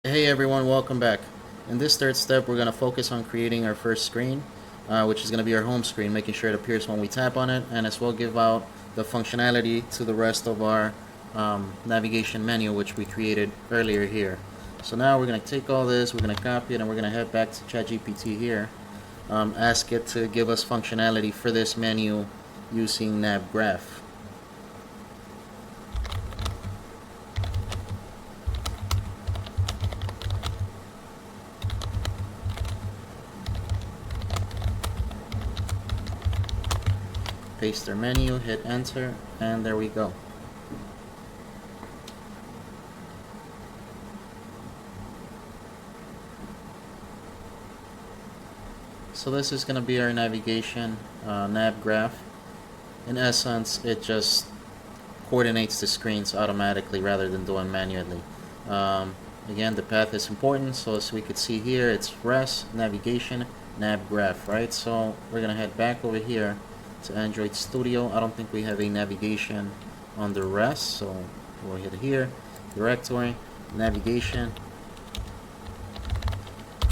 Hey everyone, welcome back. In this third step, we're going to focus on creating our first screen, which is going to be our home screen, making sure it appears when we tap on it, and as well give out the functionality to the rest of our navigation menu, which we created earlier here. So now we're going to take all this, we're going to copy it, and we're going to head back to ChatGPT here, ask it to give us functionality for this menu using navgraph. Paste our menu, hit enter, and there we go. So this is going to be our navigation nav graph. In essence, it just coordinates the screens automatically rather than doing manually. Again, the path is important, so as we could see here, it's res, navigation, nav graph, right? So we're going to head back over here to Android Studio. I don't think we have a navigation on the res, so we'll hit here, directory, navigation,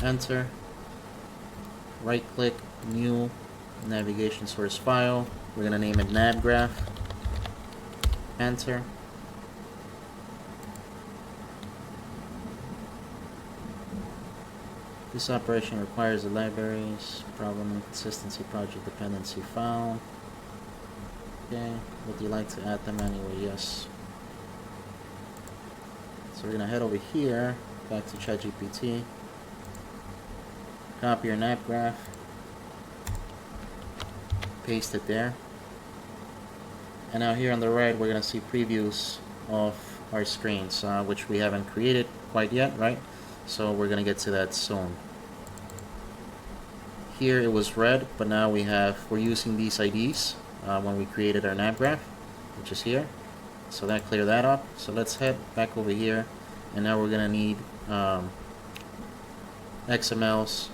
enter, right click, new navigation source file. We're going to name it navgraph, enter. This operation requires the libraries, problem inconsistency, project dependency found. Okay, would you like to add them anyway? Yes. So we're gonna head over here, back to ChatGPT, copy your nav graph, paste it there, and now here on the right we're gonna see previews of our screens, which we haven't created quite yet, right? So we're gonna get to that soon. Here it was red, but now we're using these IDs when we created our nav graph, which is here. So that cleared that up. So let's head back over here, and now we're gonna need XMLs,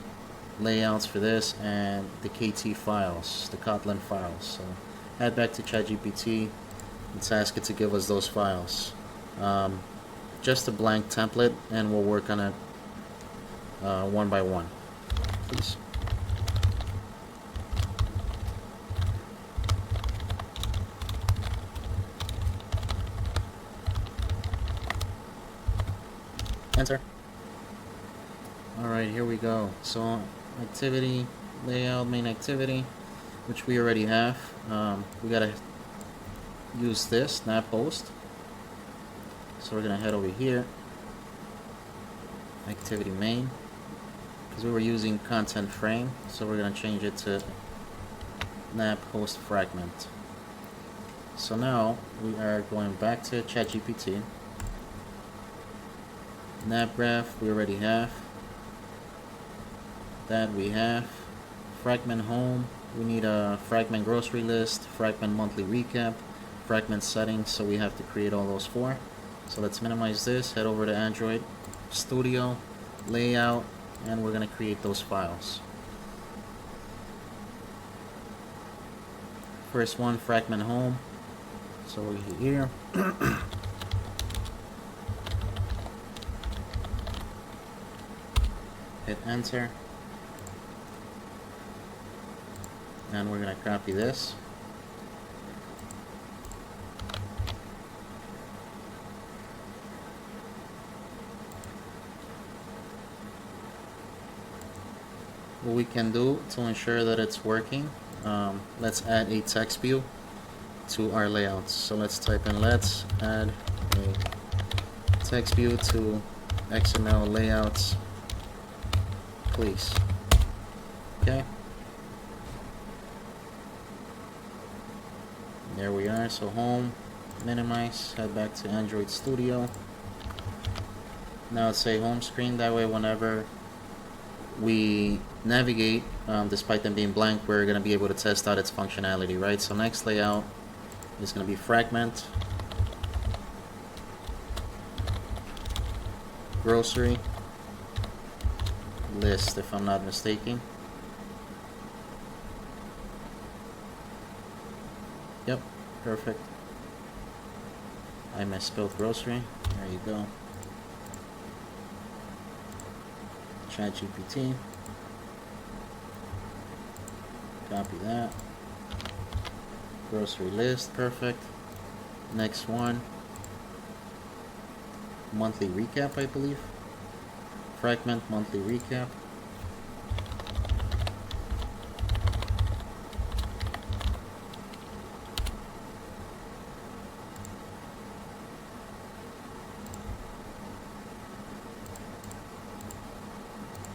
layouts for this, and the KT files, the Kotlin files. So head back to ChatGPT. Let's ask it to give us those files. Just a blank template, and we'll work on it one by one, please. Enter. Alright, here we go. So activity, layout, main activity, which we already have. We gotta use this nav host. So we're gonna head over here, activity main, because we were using content frame, so we're gonna change it to nav host fragment. So now we are going back to ChatGPT. Nav graph we already have. That we have. Fragment home, we need a fragment grocery list, fragment monthly recap, fragment settings, so we have to create all those four. So let's minimize this, head over to Android Studio, layout, and we're gonna create those files. First one, fragment home. So we're here. Hit enter, and we're going to copy this. What we can do to ensure that it's working, let's add a text view to our layouts. So let's type in let's add a text view to XML layouts, please. Okay, there we are. So home, minimize, head back to Android Studio. Now let's say home screen, that way whenever we navigate, despite them being blank, we're going to be able to test out its functionality, right? So next layout is going to be fragment, grocery list, if I'm not mistaken. Yep, perfect. I misspelled grocery. There you go. ChatGPT. Copy that. Grocery list, perfect. Next one. Monthly recap, I believe. Fragment monthly recap.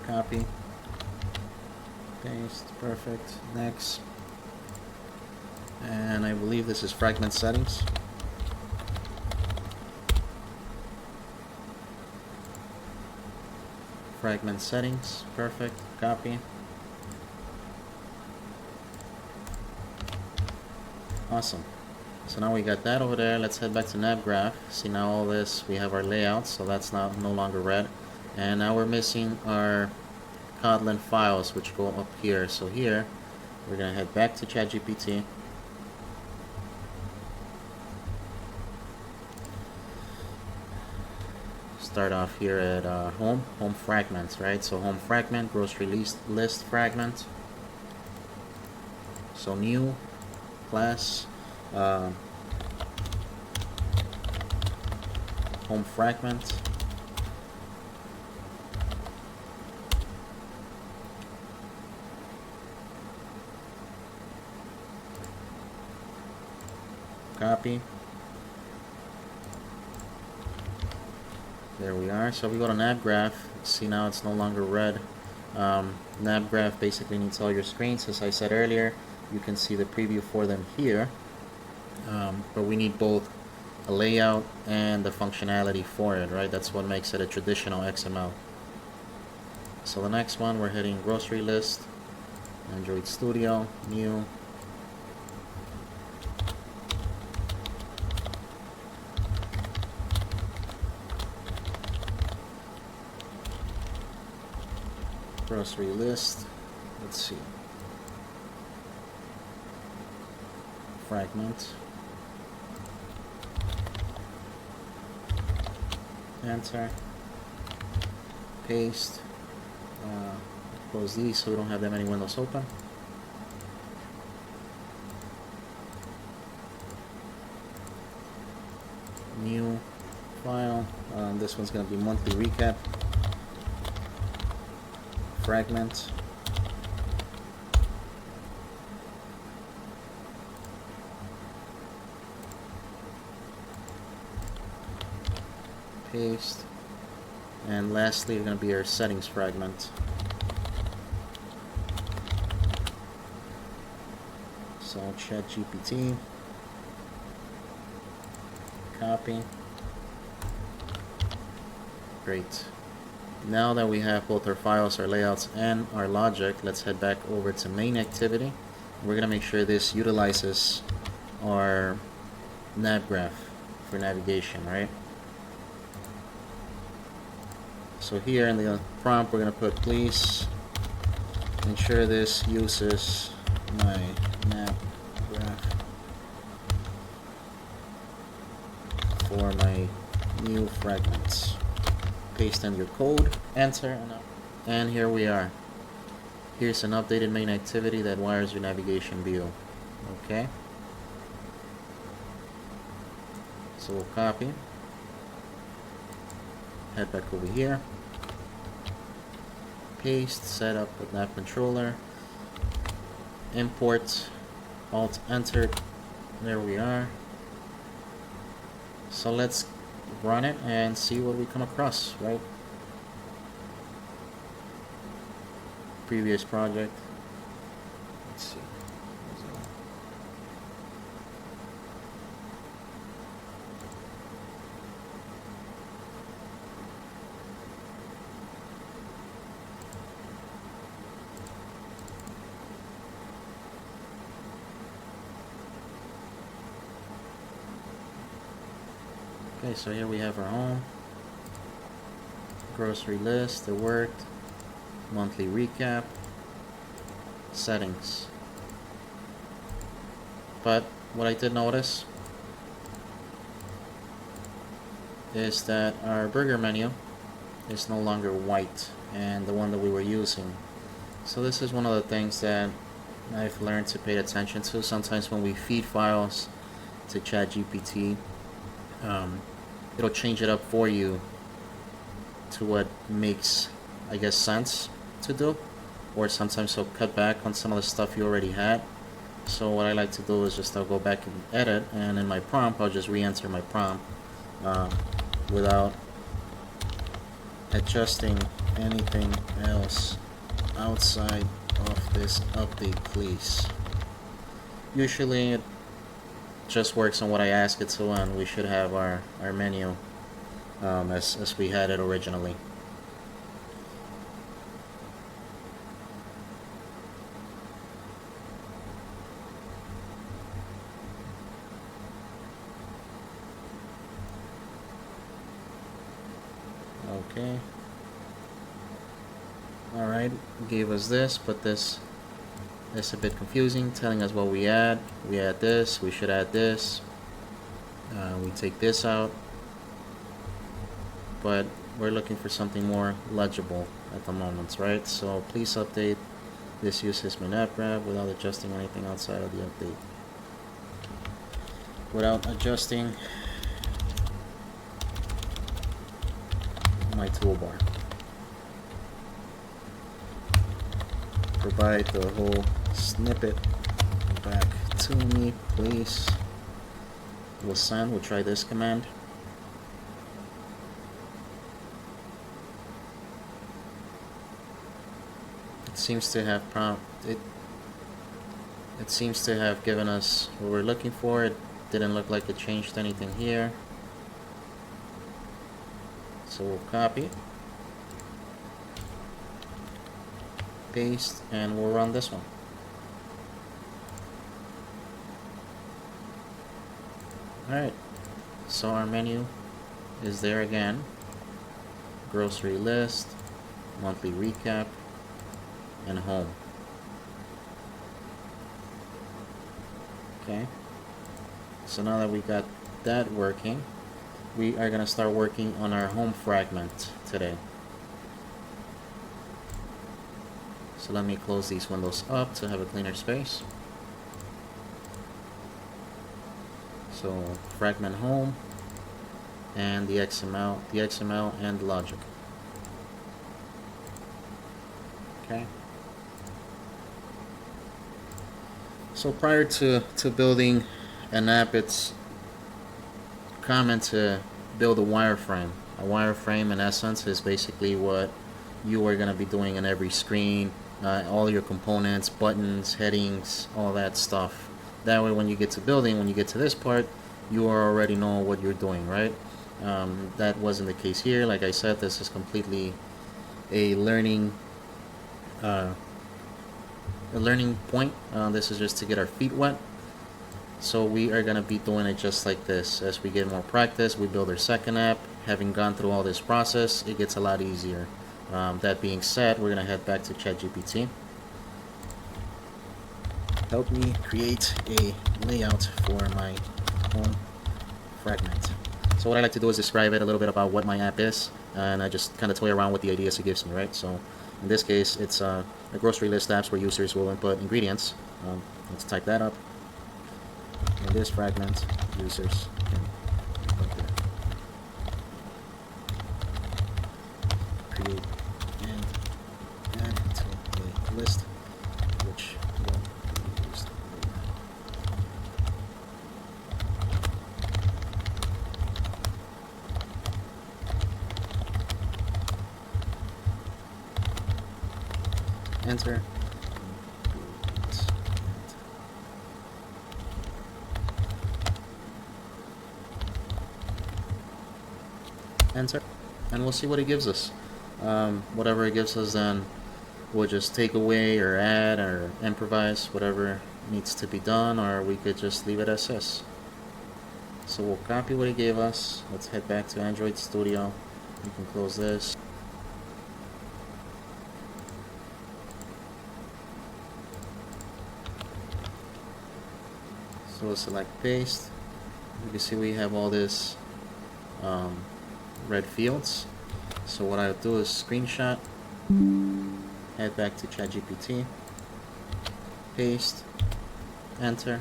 Copy. Paste, perfect. Next. And I believe this is fragment settings. Fragment settings, perfect. Copy. Awesome. So now we got that over there. Let's head back to NavGraph. See, now all this, we have our layout, so that's now no longer red. And now we're missing our Kotlin files, which go up here. So here, we're gonna head back to ChatGPT. Start off here at home fragments, right? So home fragment, grocery list fragment. So new class, home fragment. Copy. There we are. So we go to NavGraph. See, now it's no longer red. NavGraph basically needs all your screens. As I said earlier, you can see the preview for them here. But we need both a layout and the functionality for it, right? That's what makes it a traditional XML. So the next one, we're hitting grocery list, Android Studio, new. Grocery list, let's see, fragment, enter, paste, close these so we don't have that many windows open. New file, this one's going to be monthly recap. Fragment. Paste. And lastly, it's going to be our settings fragment. So ChatGPT. Copy. Great. Now that we have both our files, our layouts, and our logic, let's head back over to main activity. We're going to make sure this utilizes our NavGraph for navigation, right? So here in the prompt, we're going to put, please ensure this uses my NavGraph for my new fragments. Paste in your code, enter, and here we are. Here's an updated main activity that wires your navigation view. Okay. So we'll copy, head back over here, paste, set up with nav controller, import, alt enter. There we are. So let's run it and see what we come across, right? Previous project. Let's see. Okay, so here we have our home, grocery list, it worked, monthly recap, settings. But what I did notice is that our burger menu is no longer white, and the one that we were using. So this is one of the things that I've learned to pay attention to. Sometimes when we feed files to ChatGPT, it'll change it up for you to what makes, I guess, sense to do, or sometimes it'll cut back on some of the stuff you already had. So what I like to do is just I'll go back and edit, and in my prompt I'll just re-enter my prompt without adjusting anything else outside of this update, please. Usually it just works on what I ask it to, and we should have our menu as we had it originally. Okay. Alright, gave us this, but this is a bit confusing, telling us what we add. We add this, we should add this. We take this out. But we're looking for something more legible at the moment, right? So please update. This uses my nav graph without adjusting anything outside of the update. Without adjusting my toolbar. Provide the whole snippet back to me, please. We'll send. We'll try this command. It seems to have it seems to have given us what we're looking for. It didn't look like it changed anything here. So we'll copy, paste, and we'll run this one. Alright, so our menu is there again. Grocery list, monthly recap, and home. Okay, so now that we got that working, we are going to start working on our home fragment today. So let me close these windows up to have a cleaner space. So fragment home and the XML and logic. Okay. So prior to building an app, it's common to build a wireframe. A wireframe, in essence, is basically what you are going to be doing in every screen, all your components, buttons, headings, all that stuff. That way when you get to building, when you get to this part, you already know what you're doing, right? That wasn't the case here. Like I said, this is completely a learning point. This is just to get our feet wet. So we are going to be doing it just like this. As we get more practice, we build our second app. Having gone through all this process, it gets a lot easier. That being said, we're going to head back to ChatGPT. Help me create a layout for my home fragment. So what I like to do is describe it a little bit about what my app is, and I just kind of toy around with the ideas it gives me, right? So in this case, it's a grocery list apps where users will input ingredients. Let's type that up. In this fragment, users can input their create and add to a list, which will be used later. Enter. Enter, and we'll see what it gives us. Whatever it gives us, then we'll just take away or add or improvise whatever needs to be done, or we could just leave it as is. So we'll copy what it gave us. Let's head back to Android Studio. You can close this. So we'll select paste. You can see we have all this red fields. So what I'll do is screenshot, head back to ChatGPT, paste, enter.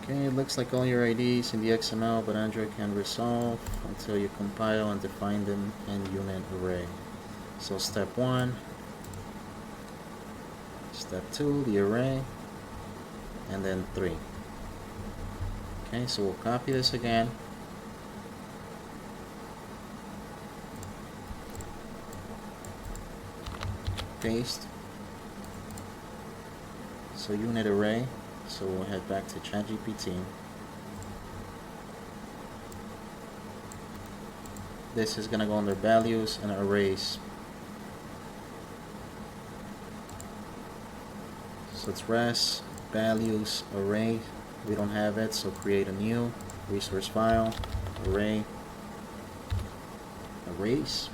Okay, it looks like all your IDs in the XML, but Android can resolve until you compile and define them in unit array. So step 1, step 2, the array, and then 3. Okay, so we'll copy this again. Paste. So unit array. So we'll head back to ChatGPT. This is gonna go under values and arrays. So it's res values array. We don't have it, so create a new resource file, array, arrays.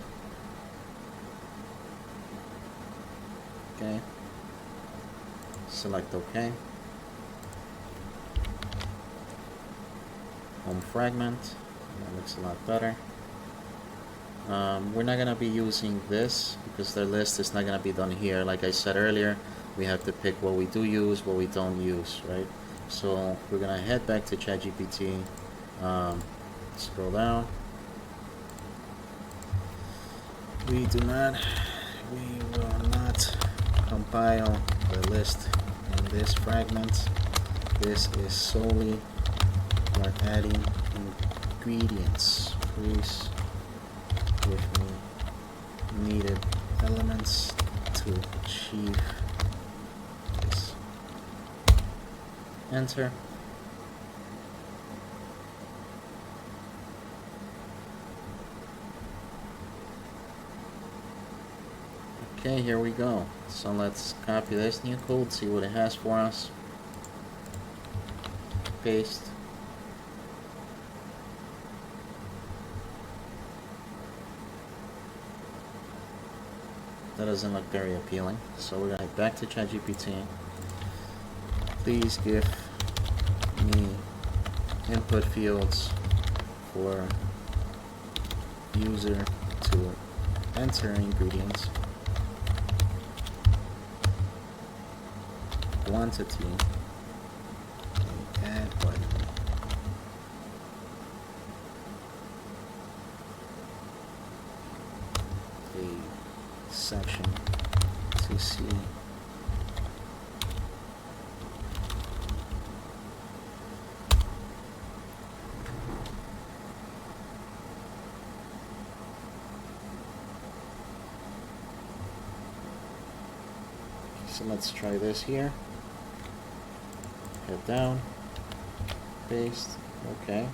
Okay. Select OK. Home fragment. That looks a lot better. We're not going to be using this because their list is not going to be done here. Like I said earlier, we have to pick what we do use, what we don't use, right? So we're going to head back to ChatGPT, scroll down. We will not compile the list in this fragment. This is solely for adding ingredients. Please give me needed elements to achieve this. Enter. Okay, here we go. So let's copy this new code, see what it has for us. Paste. That doesn't look very appealing. So we're gonna head back to ChatGPT. Please give me input fields for user to enter ingredients, quantity, add button, a section to see so let's try this here. Head down, paste, okay.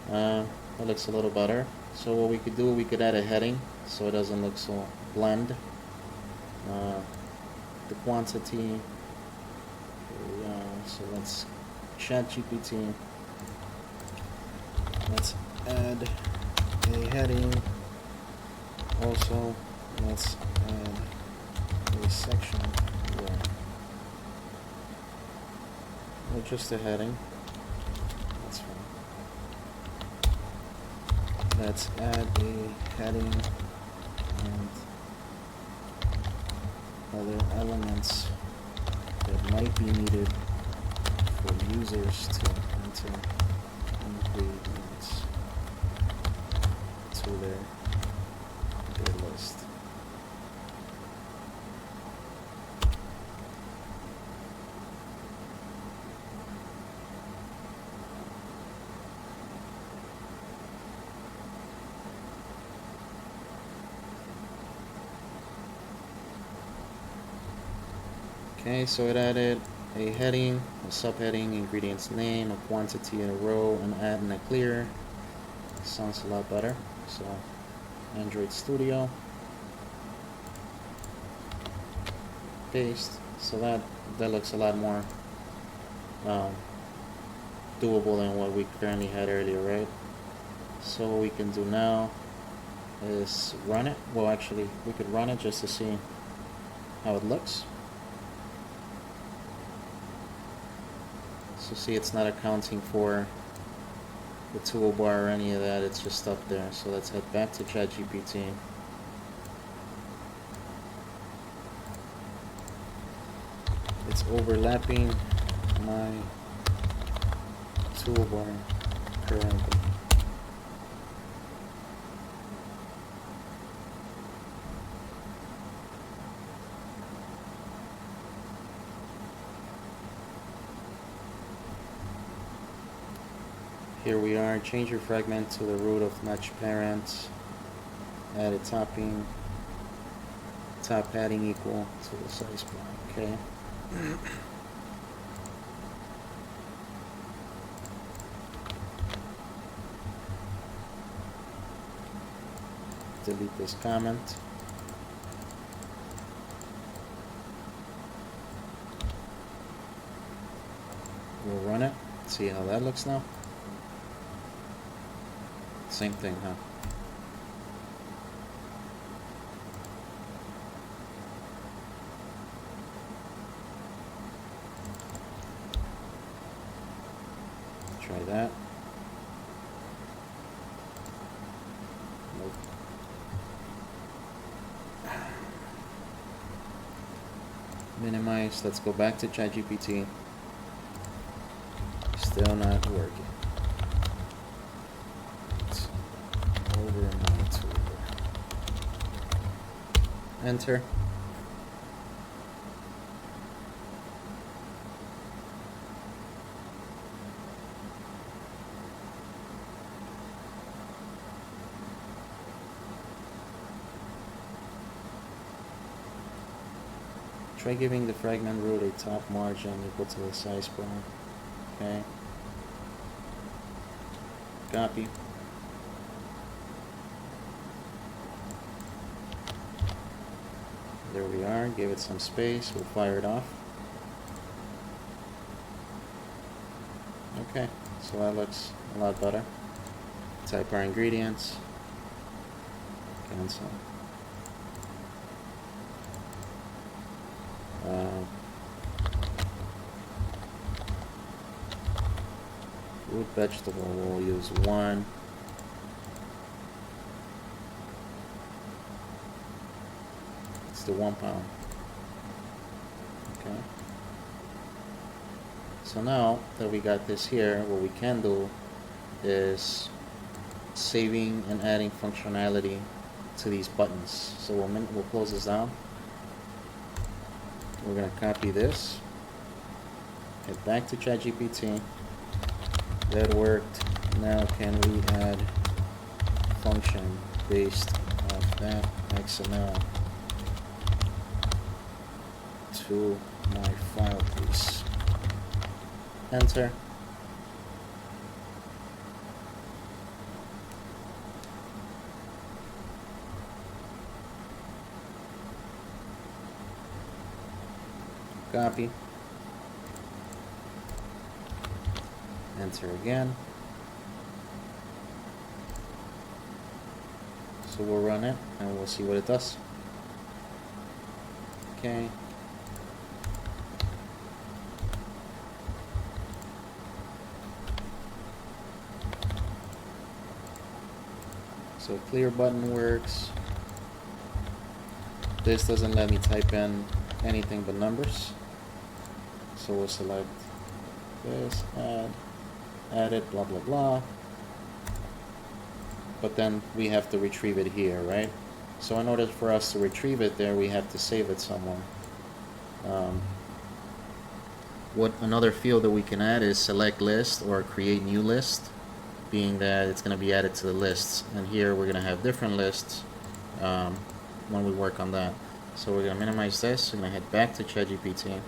That looks a little better. So what we could do, we could add a heading so it doesn't look so bland. The quantity, so let's ChatGPT. Let's add a heading. Also, let's add a section here. Or just a heading. That's fine. Let's add a heading and other elements that might be needed for users to enter ingredients to their list. Okay, so it added a heading, a subheading, ingredients name, a quantity in a row, and add and a clear. Sounds a lot better. So, Android Studio, paste. So that looks a lot more doable than what we currently had earlier, right? So what we can do now is run it. Well, actually, we could run it just to see how it looks. So see, it's not accounting for the toolbar or any of that. It's just up there. So let's head back to ChatGPT. It's overlapping my toolbar currently. Here we are. Change your fragment to the root of match parent. Add a topping. Top padding equal to the size bar. Okay. Delete this comment. We'll run it. See how that looks now. Same thing, huh? Try that. Nope. Minimize. Let's go back to ChatGPT. Still not working. It's over my toolbar. Enter. Try giving the fragment root a top margin equal to the size bar. Okay. Copy. There we are. Give it some space. We'll fire it off. Okay. So that looks a lot better. Type our ingredients. Cancel. Root vegetable, we'll use 1. It's the 1 pound. Okay. So now that we got this here, what we can do is saving and adding functionality to these buttons. So we'll close this down. We're going to copy this. Head back to ChatGPT. That worked. Now can we add function based off that XML to my file, please? Enter. Copy. Enter again. So we'll run it and we'll see what it does. Okay. So clear button works. This doesn't let me type in anything but numbers. So we'll select this, add it, blah, blah, blah. But then we have to retrieve it here, right? So in order for us to retrieve it there, we have to save it somewhere. What another field that we can add is select list or create new list, being that it's going to be added to the lists. And here we're going to have different lists when we work on that. So we're going to minimize this. I'm going to head back to ChatGPT.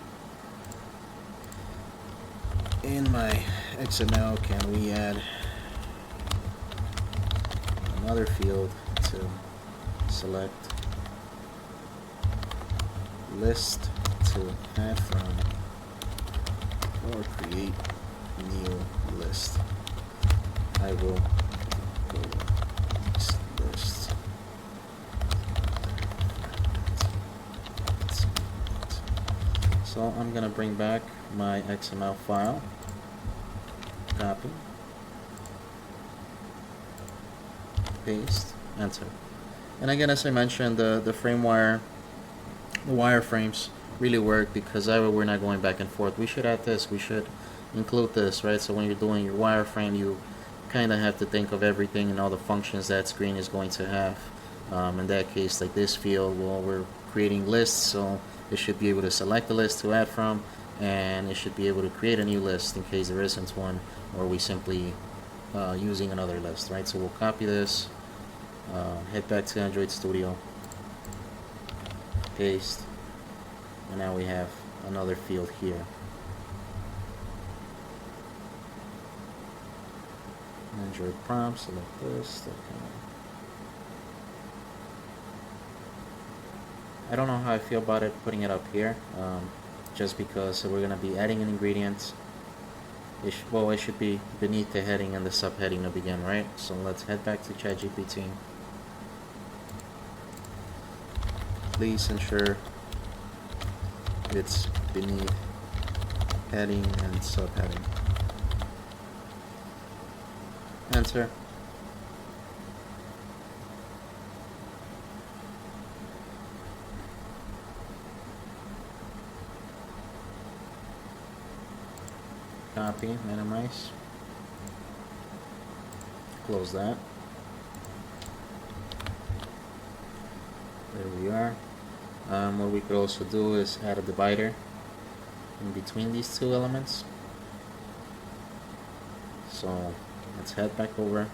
In my XML, can we add another field to select list to add from or create new list? I will go list. So I'm going to bring back my XML file. Copy. paste, enter. And again, as I mentioned, the frame wire, the wireframes really work because that way we're not going back and forth. We should add this, we should include this, right? So when you're doing your wireframe, you kind of have to think of everything and all the functions that screen is going to have. In that case, like this field, well, we're creating lists, so it should be able to select a list to add from, and it should be able to create a new list in case there isn't one, or we simply using another list, right? So we'll copy this, head back to Android Studio, paste, and now we have another field here. Android prompt, select this. Okay. I don't know how I feel about it putting it up here, just because we're going to be adding an ingredient. Well, it should be beneath the heading and the subheading to begin, right? So let's head back to ChatGPT. Please ensure it's beneath heading and subheading. Enter. Copy, minimize, close that. There we are. What we could also do is add a divider in between these two elements. So let's head back over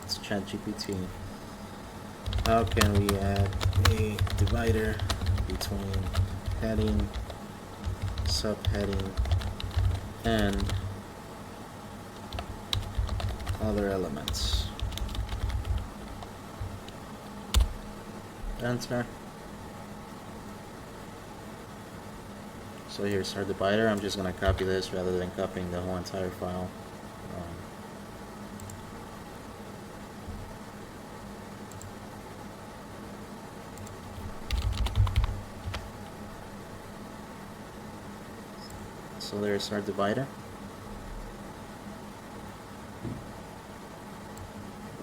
to ChatGPT. How can we add a divider between heading, subheading, and other elements? Enter. So here's our divider. I'm just going to copy this rather than copying the whole entire file. So there's our divider.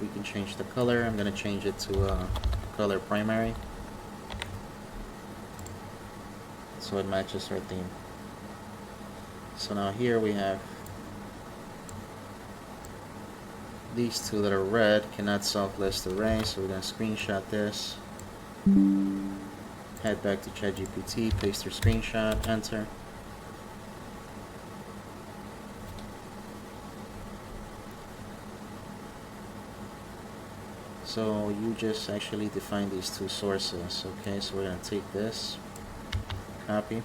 We can change the color. I'm going to change it to color primary, so it matches our theme. So now here we have these two that are red, cannot self-list array, so we're going to screenshot this, head back to ChatGPT, paste your screenshot, enter. So you just actually define these two sources, okay? So we're going to take this, copy,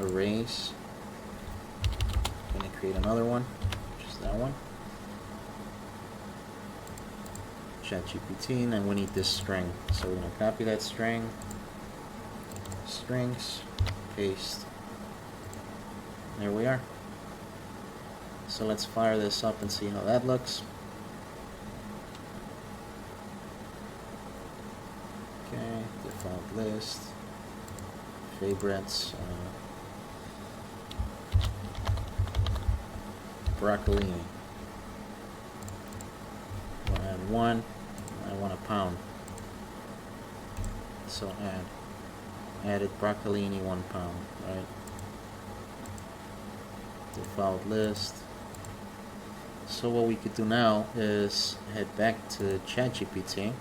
erase, going to create another one, which is that one, ChatGPT, and we need this string. So we're going to copy that string, strings, paste, there we are. So let's fire this up and see how that looks. Okay, default list, favorites, broccolini. We'll add one. I want a pound. So added broccolini 1 pound, right? Default list. So what we could do now is head back to ChatGPT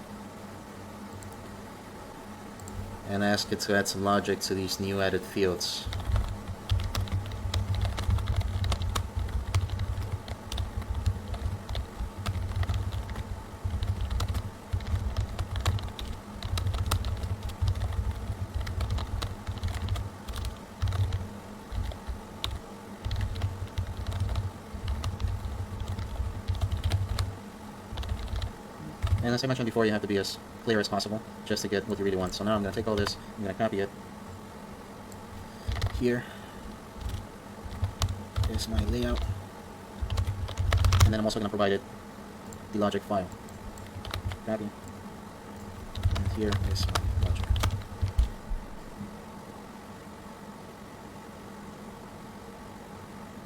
and ask it to add some logic to these new added fields. And as I mentioned before, you have to be as clear as possible just to get what you really want. So now I'm going to take all this, I'm going to copy it. Here is my layout. And then I'm also going to provide it the logic file. Copy. And here is my logic.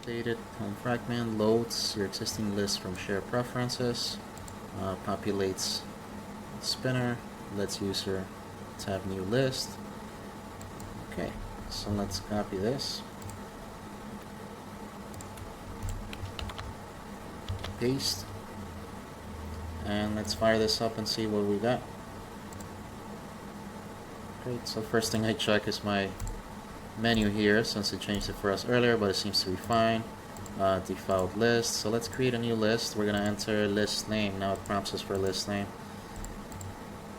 Updated home fragment loads your existing list from SharedPreferences, populates spinner, lets user tab new list. Okay, so let's copy this, paste, and let's fire this up and see what we got. Great, so first thing I check is my menu here, since it changed it for us earlier, but it seems to be fine. Default list, so let's create a new list. We're gonna enter list name. Now it prompts us for list name.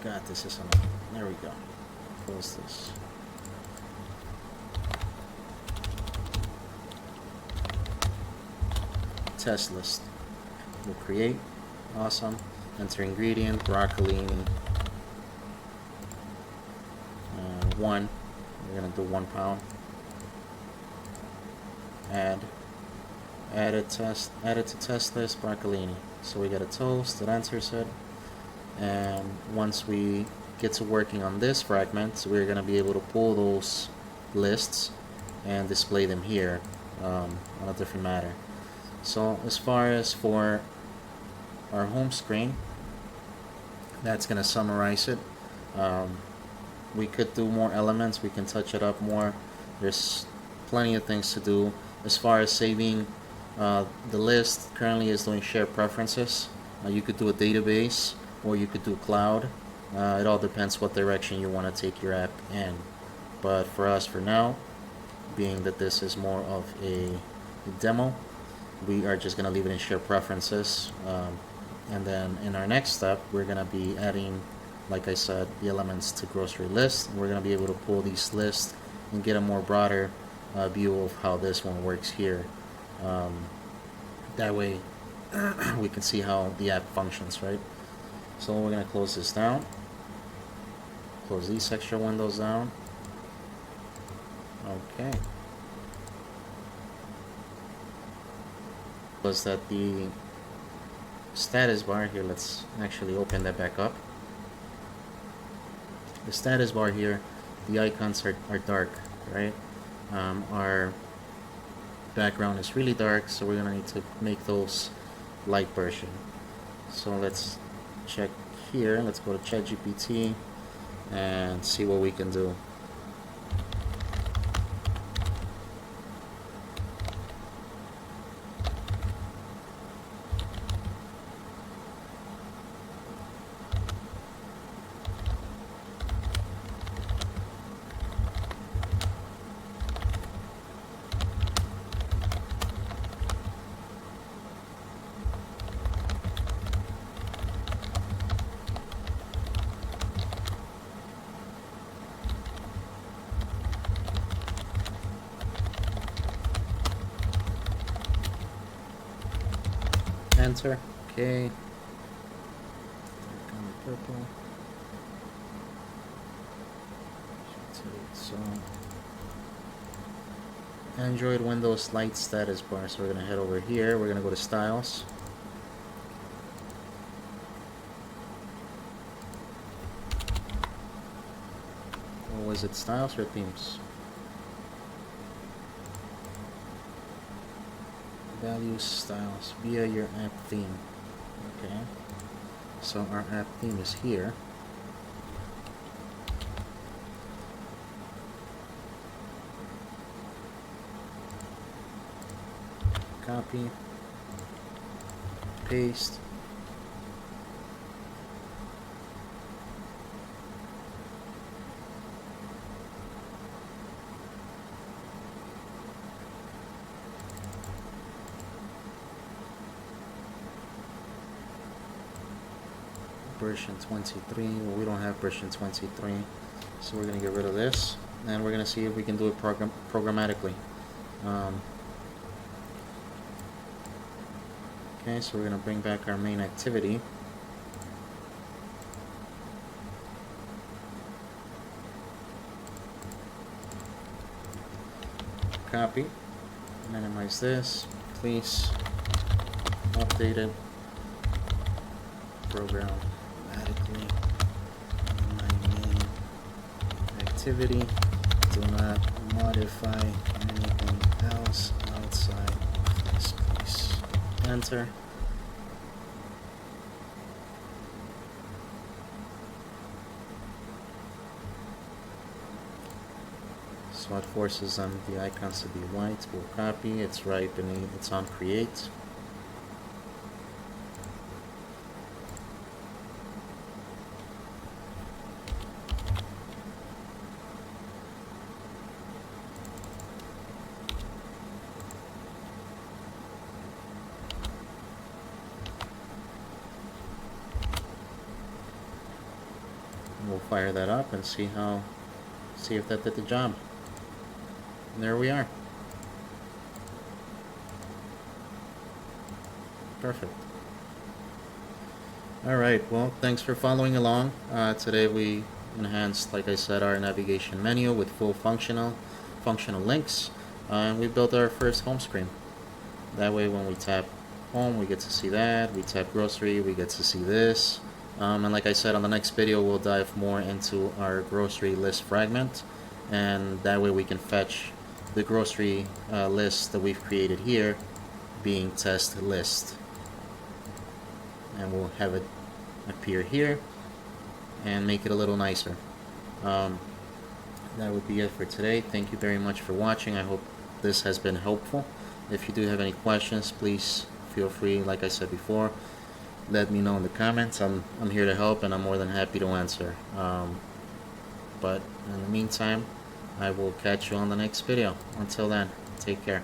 God, this is enough. There we go. Close this. Test list. We'll create. Awesome. Enter ingredient, broccolini. 1. We're gonna do 1 pound. Add it to test list, broccolini. So we got a toast that enters it, and once we get to working on this fragment, we're gonna be able to pull those lists and display them here on a different matter. So as far as for our home screen, that's gonna summarize it. We could do more elements, we can touch it up more. There's plenty of things to do. As far as saving the list, currently is doing SharedPreferences. You could do a database or you could do cloud. It all depends what direction you want to take your app in. But for us, for now, being that this is more of a demo, we are just going to leave it in SharedPreferences. And then in our next step, we're going to be adding, like I said, the elements to grocery list. We're going to be able to pull these lists and get a more broader view of how this one works here. That way we can see how the app functions, right? So we're going to close this down. Close these extra windows down. Okay. Was that the status bar here? Let's actually open that back up. The status bar here, the icons are dark, right? Our background is really dark, so we're gonna need to make those light version. So let's check here. Let's go to ChatGPT and see what we can do. Enter. Okay. Click on the purple. So Android Windows Light status bar. So we're gonna head over here. We're gonna go to styles. Or was it styles or themes? Values, styles via your app theme. Okay, so our app theme is here. Copy, paste, version 23. Well, we don't have version 23, so we're gonna get rid of this, and we're gonna see if we can do it programmatically. Okay, so we're gonna bring back our main activity. Copy, minimize this, please update it, program automatically. My main activity, do not modify anything else outside X, enter. So it forces them the icons to be white. We'll copy. It's right beneath. It's on create. We'll fire that up and see if that did the job. And there we are. Perfect. Alright, well, thanks for following along. Today we enhanced, like I said, our navigation menu with full functional links. And we built our first home screen. That way when we tap home, we get to see that. We tap grocery, we get to see this. And like I said, on the next video, we'll dive more into our grocery list fragment. And that way we can fetch the grocery list that we've created here being test list. And we'll have it appear here and make it a little nicer. That would be it for today. Thank you very much for watching. I hope this has been helpful. If you do have any questions, please feel free, like I said before, let me know in the comments. I'm here to help, and I'm more than happy to answer. But in the meantime, I will catch you on the next video. Until then, take care.